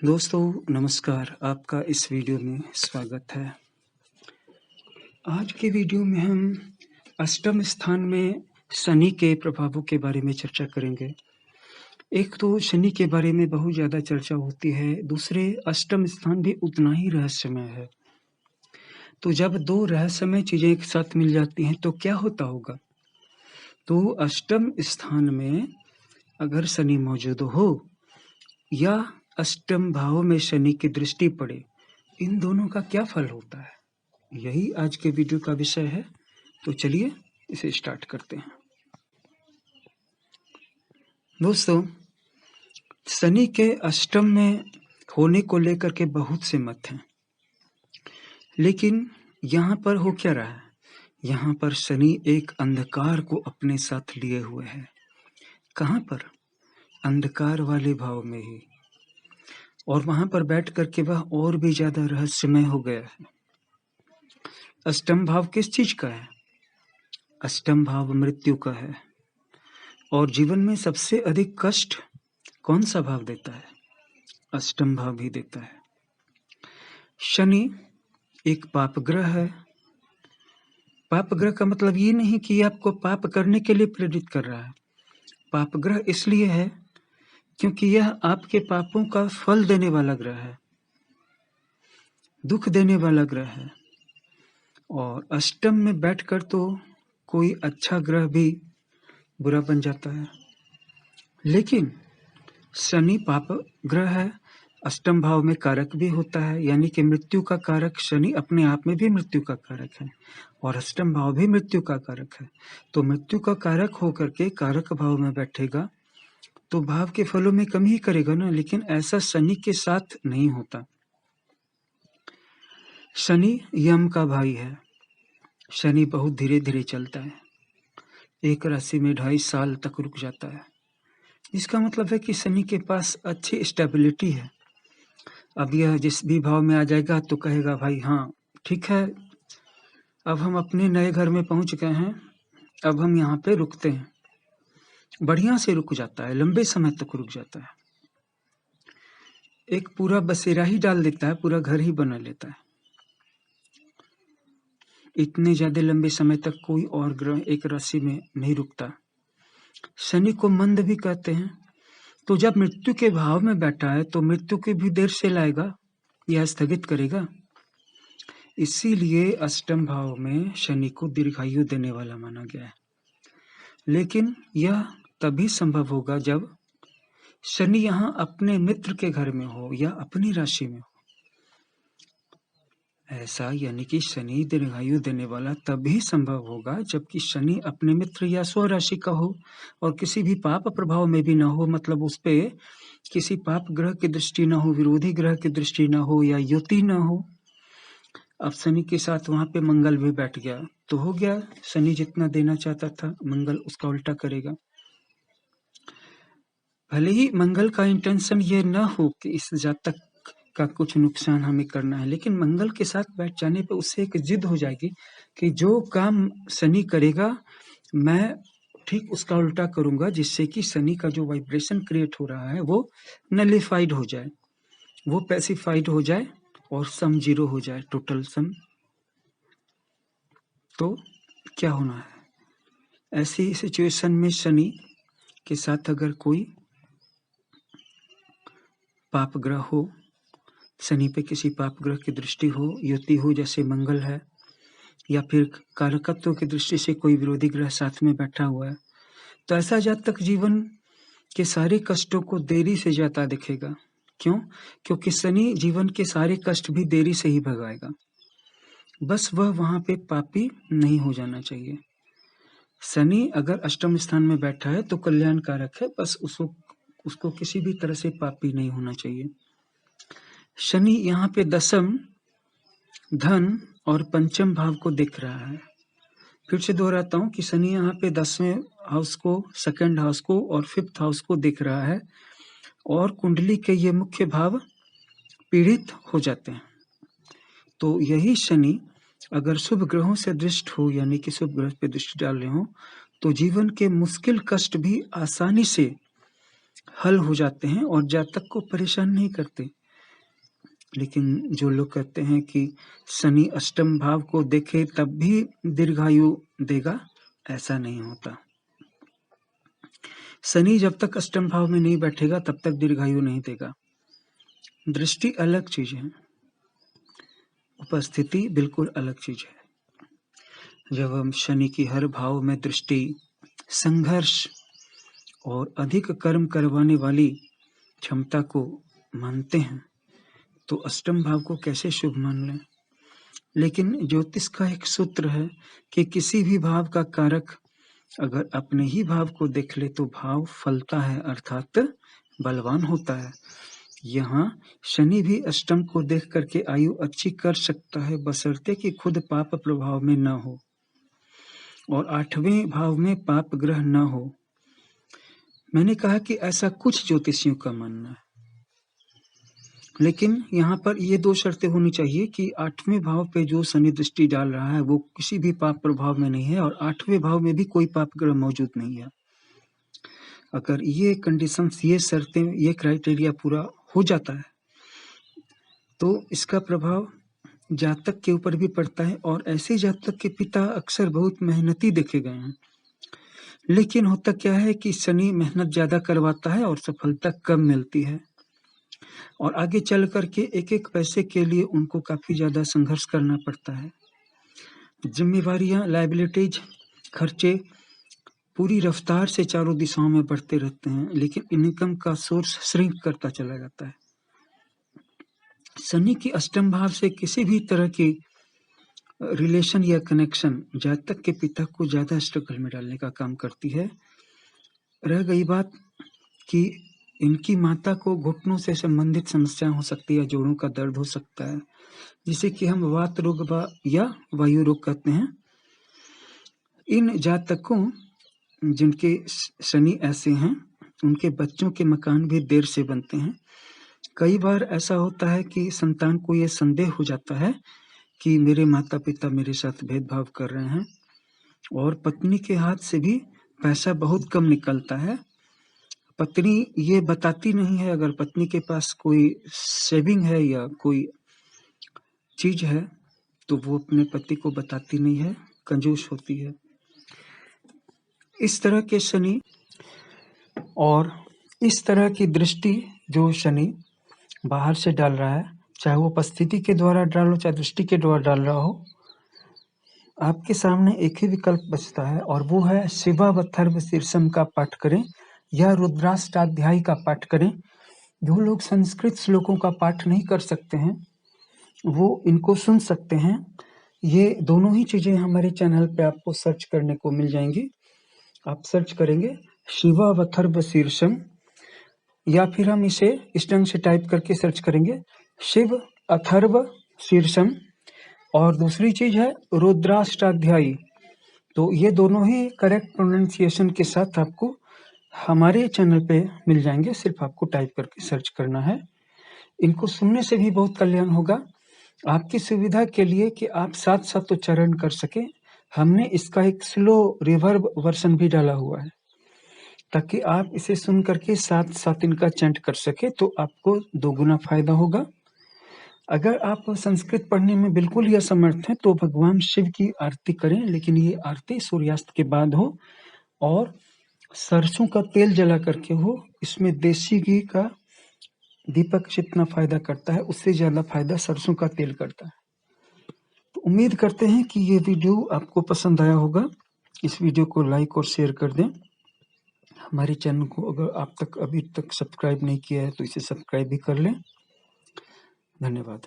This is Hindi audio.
दोस्तों नमस्कार, आपका इस वीडियो में स्वागत है। आज के वीडियो में हम अष्टम स्थान में शनि के प्रभावों के बारे में चर्चा करेंगे। एक तो शनि के बारे में बहुत ज़्यादा चर्चा होती है, दूसरे अष्टम स्थान भी उतना ही रहस्यमय है। तो जब दो रहस्यमय चीज़ें एक साथ मिल जाती हैं तो क्या होता होगा? तो अष्टम स्थान में अगर शनि मौजूद हो या अष्टम भाव में शनि की दृष्टि पड़े, इन दोनों का क्या फल होता है? यही आज के वीडियो का विषय है। तो चलिए इसे स्टार्ट करते हैं। दोस्तों, शनि के अष्टम में होने को लेकर के बहुत से मत हैं, लेकिन यहाँ पर हो क्या रहा है? यहाँ पर शनि एक अंधकार को अपने साथ लिए हुए है। कहाँ पर? अंधकार वाले भाव में ही, और वहां पर बैठ करके वह और भी ज्यादा रहस्यमय हो गया है। अष्टम भाव किस चीज का है? अष्टम भाव मृत्यु का है। और जीवन में सबसे अधिक कष्ट कौन सा भाव देता है? अष्टम भाव ही देता है। शनि एक पाप ग्रह है। पाप ग्रह का मतलब ये नहीं कि आपको पाप करने के लिए प्रेरित कर रहा है। पाप ग्रह इसलिए है क्योंकि यह आपके पापों का फल देने वाला ग्रह है, दुख देने वाला ग्रह है। और अष्टम में बैठकर तो कोई अच्छा ग्रह भी बुरा बन जाता है, लेकिन शनि पाप ग्रह है, अष्टम भाव में कारक भी होता है, यानी कि मृत्यु का कारक शनि अपने आप में भी मृत्यु का कारक है और अष्टम भाव भी मृत्यु का कारक है। तो मृत्यु का कारक होकर के कारक भाव में बैठेगा तो भाव के फलों में कमी ही करेगा ना, लेकिन ऐसा शनि के साथ नहीं होता। शनि यम का भाई है। शनि बहुत धीरे धीरे चलता है, एक राशि में 2.5 साल तक रुक जाता है। इसका मतलब है कि शनि के पास अच्छी स्टेबिलिटी है। अब यह जिस भी भाव में आ जाएगा तो कहेगा भाई हाँ ठीक है, अब हम अपने नए घर में पहुंच गए हैं, अब हम यहाँ पे रुकते हैं। बढ़िया से रुक जाता है, लंबे समय तक रुक जाता है। एक पूरा बसेरा ही डाल देता है, पूरा घर ही बना लेता है। इतने ज्यादा लंबे समय तक कोई और ग्रह एक राशि में नहीं रुकता। शनि को मंद भी कहते हैं। तो जब मृत्यु के भाव में बैठा है तो मृत्यु की भी देर से लाएगा या स्थगित करेगा। इसीलिए अष्टम भाव में शनि को दीर्घायु देने वाला माना गया है। लेकिन यह तभी संभव होगा जब शनि यहाँ अपने मित्र के घर में हो या अपनी राशि में हो। ऐसा यानी कि शनि दीर्घायु देने वाला तभी संभव होगा जबकि शनि अपने मित्र या स्वराशि का हो और किसी भी पाप प्रभाव में भी ना हो, मतलब उस पे किसी पाप ग्रह की दृष्टि ना हो, विरोधी ग्रह की दृष्टि ना हो या युति ना हो। अब शनि के साथ वहां पे मंगल भी बैठ गया तो हो गया, शनि जितना देना चाहता था मंगल उसका उल्टा करेगा। भले ही मंगल का इंटेंशन ये ना हो कि इस जातक का कुछ नुकसान हमें करना है, लेकिन मंगल के साथ बैठ जाने पर उससे एक जिद हो जाएगी कि जो काम शनि करेगा मैं ठीक उसका उल्टा करूंगा, जिससे कि शनि का जो वाइब्रेशन क्रिएट हो रहा है वो नलिफाइड हो जाए, वो पैसिफाइड हो जाए और सम जीरो हो जाए, टोटल सम। तो क्या होना है ऐसी सिचुएशन में? शनि के साथ अगर कोई पाप ग्रह हो, शनि पे किसी पाप ग्रह की दृष्टि हो, युति हो जैसे मंगल है, या फिर कारकत्व की दृष्टि से कोई विरोधी ग्रह साथ में बैठा हुआ है, तो ऐसा जातक जीवन के सारे कष्टों को देरी से जाता दिखेगा। क्यों? क्योंकि शनि जीवन के सारे कष्ट भी देरी से ही भगाएगा। बस वह वहां पे पापी नहीं हो जाना चाहिए। शनि अगर अष्टम स्थान में बैठा है तो कल्याणकारक है, बस उसको किसी भी तरह से पापी नहीं होना चाहिए। शनि यहाँ पे दशम, धन और पंचम भाव को देख रहा है। फिर से दोहराता हूँ कि शनि यहाँ पे 10वें हाउस को, सेकंड हाउस को और 5th हाउस को देख रहा है, और कुंडली के ये मुख्य भाव पीड़ित हो जाते हैं। तो यही शनि अगर शुभ ग्रहों से दृष्ट हो, यानी कि शुभ ग्रह पे दृष्टि डाल रहे हो, तो जीवन के मुश्किल कष्ट भी आसानी से हल हो जाते हैं और जातक को परेशान नहीं करते। लेकिन जो लोग कहते हैं कि शनि अष्टम भाव को देखे तब भी दीर्घायु देगा, ऐसा नहीं होता। शनि जब तक अष्टम भाव में नहीं बैठेगा तब तक दीर्घायु नहीं देगा। दृष्टि अलग चीज है, उपस्थिति बिल्कुल अलग चीज है। जब हम शनि की हर भाव में दृष्टि, संघर्ष और अधिक कर्म करवाने वाली क्षमता को मानते हैं तो अष्टम भाव को कैसे शुभ मान लें। लेकिन ज्योतिष का एक सूत्र है कि किसी भी भाव का कारक अगर अपने ही भाव को देख ले तो भाव फलता है, अर्थात बलवान होता है। यहाँ शनि भी अष्टम को देख करके आयु अच्छी कर सकता है, बशर्ते कि खुद पाप प्रभाव में न हो और 8वें भाव में पाप ग्रह न हो। मैंने कहा कि ऐसा कुछ ज्योतिषियों का मानना है, लेकिन यहाँ पर ये 2 शर्तें होनी चाहिए कि 8वें भाव पे जो शनि दृष्टि डाल रहा है वो किसी भी पाप प्रभाव में नहीं है और 8वें भाव में भी कोई पाप ग्रह मौजूद नहीं है। अगर ये कंडीशंस, ये शर्तें, ये क्राइटेरिया पूरा हो जाता है तो इसका प्रभाव जातक के ऊपर भी पड़ता है और ऐसे जातक के पिता अक्सर बहुत मेहनती देखे गए हैं। लेकिन होता क्या है कि शनि मेहनत ज्यादा करवाता है और सफलता कम मिलती है और आगे चल करके एक एक पैसे के लिए उनको काफी ज्यादा संघर्ष करना पड़ता है। जिम्मेवारियां, लायबिलिटीज, खर्चे पूरी रफ्तार से चारों दिशाओं में बढ़ते रहते हैं, लेकिन इनकम का सोर्स श्रिंक करता चला जाता है। शनि की अष्टम भाव से किसी भी तरह की रिलेशन या कनेक्शन जातक के पिता को ज्यादा स्ट्रगल में डालने का काम करती है। रह गई बात कि इनकी माता को घुटनों से संबंधित समस्या हो सकती है, जोड़ों का दर्द हो सकता है, जिसे कि हम वात रोग या वायु रोग कहते हैं। इन जातकों जिनके शनि ऐसे हैं उनके बच्चों के मकान भी देर से बनते हैं। कई बार ऐसा होता है कि संतान को यह संदेह हो जाता है कि मेरे माता पिता मेरे साथ भेदभाव कर रहे हैं और पत्नी के हाथ से भी पैसा बहुत कम निकलता है। पत्नी ये बताती नहीं है, अगर पत्नी के पास कोई सेविंग है या कोई चीज है तो वो अपने पति को बताती नहीं है, कंजूस होती है। इस तरह के शनि और इस तरह की दृष्टि जो शनि बाहर से डाल रहा है, चाहे वो उपस्थिति के द्वारा डाल हो चाहे दृष्टि के द्वारा डाल रहा हो, आपके सामने एक ही विकल्प बचता है और वो है शिवावथर्व शीर्षम का पाठ करें या रुद्राष्टाध्यायी का पाठ करें। जो लोग संस्कृत श्लोकों का पाठ नहीं कर सकते हैं वो इनको सुन सकते हैं। ये दोनों ही चीजें हमारे चैनल पे आपको सर्च करने को मिल जाएंगी। आप सर्च करेंगे शिवावथर्व शीर्षम या फिर हम इसे इस ढंग से टाइप करके सर्च करेंगे शिव अथर्व शीर्षम और दूसरी चीज है रुद्राष्टाध्यायी। तो ये दोनों ही करेक्ट प्रोनाउंसिएशन के साथ आपको हमारे चैनल पे मिल जाएंगे, सिर्फ आपको टाइप करके सर्च करना है। इनको सुनने से भी बहुत कल्याण होगा आपकी सुविधा के लिए कि आप साथ साथ उच्चारण कर सके। हमने इसका एक स्लो रिवर्ब वर्जन भी डाला हुआ है ताकि आप इसे सुन करके साथ साथ इनका चैंट कर सके, तो आपको दोगुना फायदा होगा। अगर आप संस्कृत पढ़ने में बिल्कुल ही असमर्थ हैं तो भगवान शिव की आरती करें, लेकिन ये आरती सूर्यास्त के बाद हो और सरसों का तेल जला करके हो। इसमें देसी घी का दीपक जितना फायदा करता है उससे ज्यादा फायदा सरसों का तेल करता है। तो उम्मीद करते हैं कि ये वीडियो आपको पसंद आया होगा। इस वीडियो को लाइक और शेयर कर दें। हमारे चैनल को अगर आप तक अभी तक सब्सक्राइब नहीं किया है तो इसे सब्सक्राइब भी कर लें। धन्यवाद।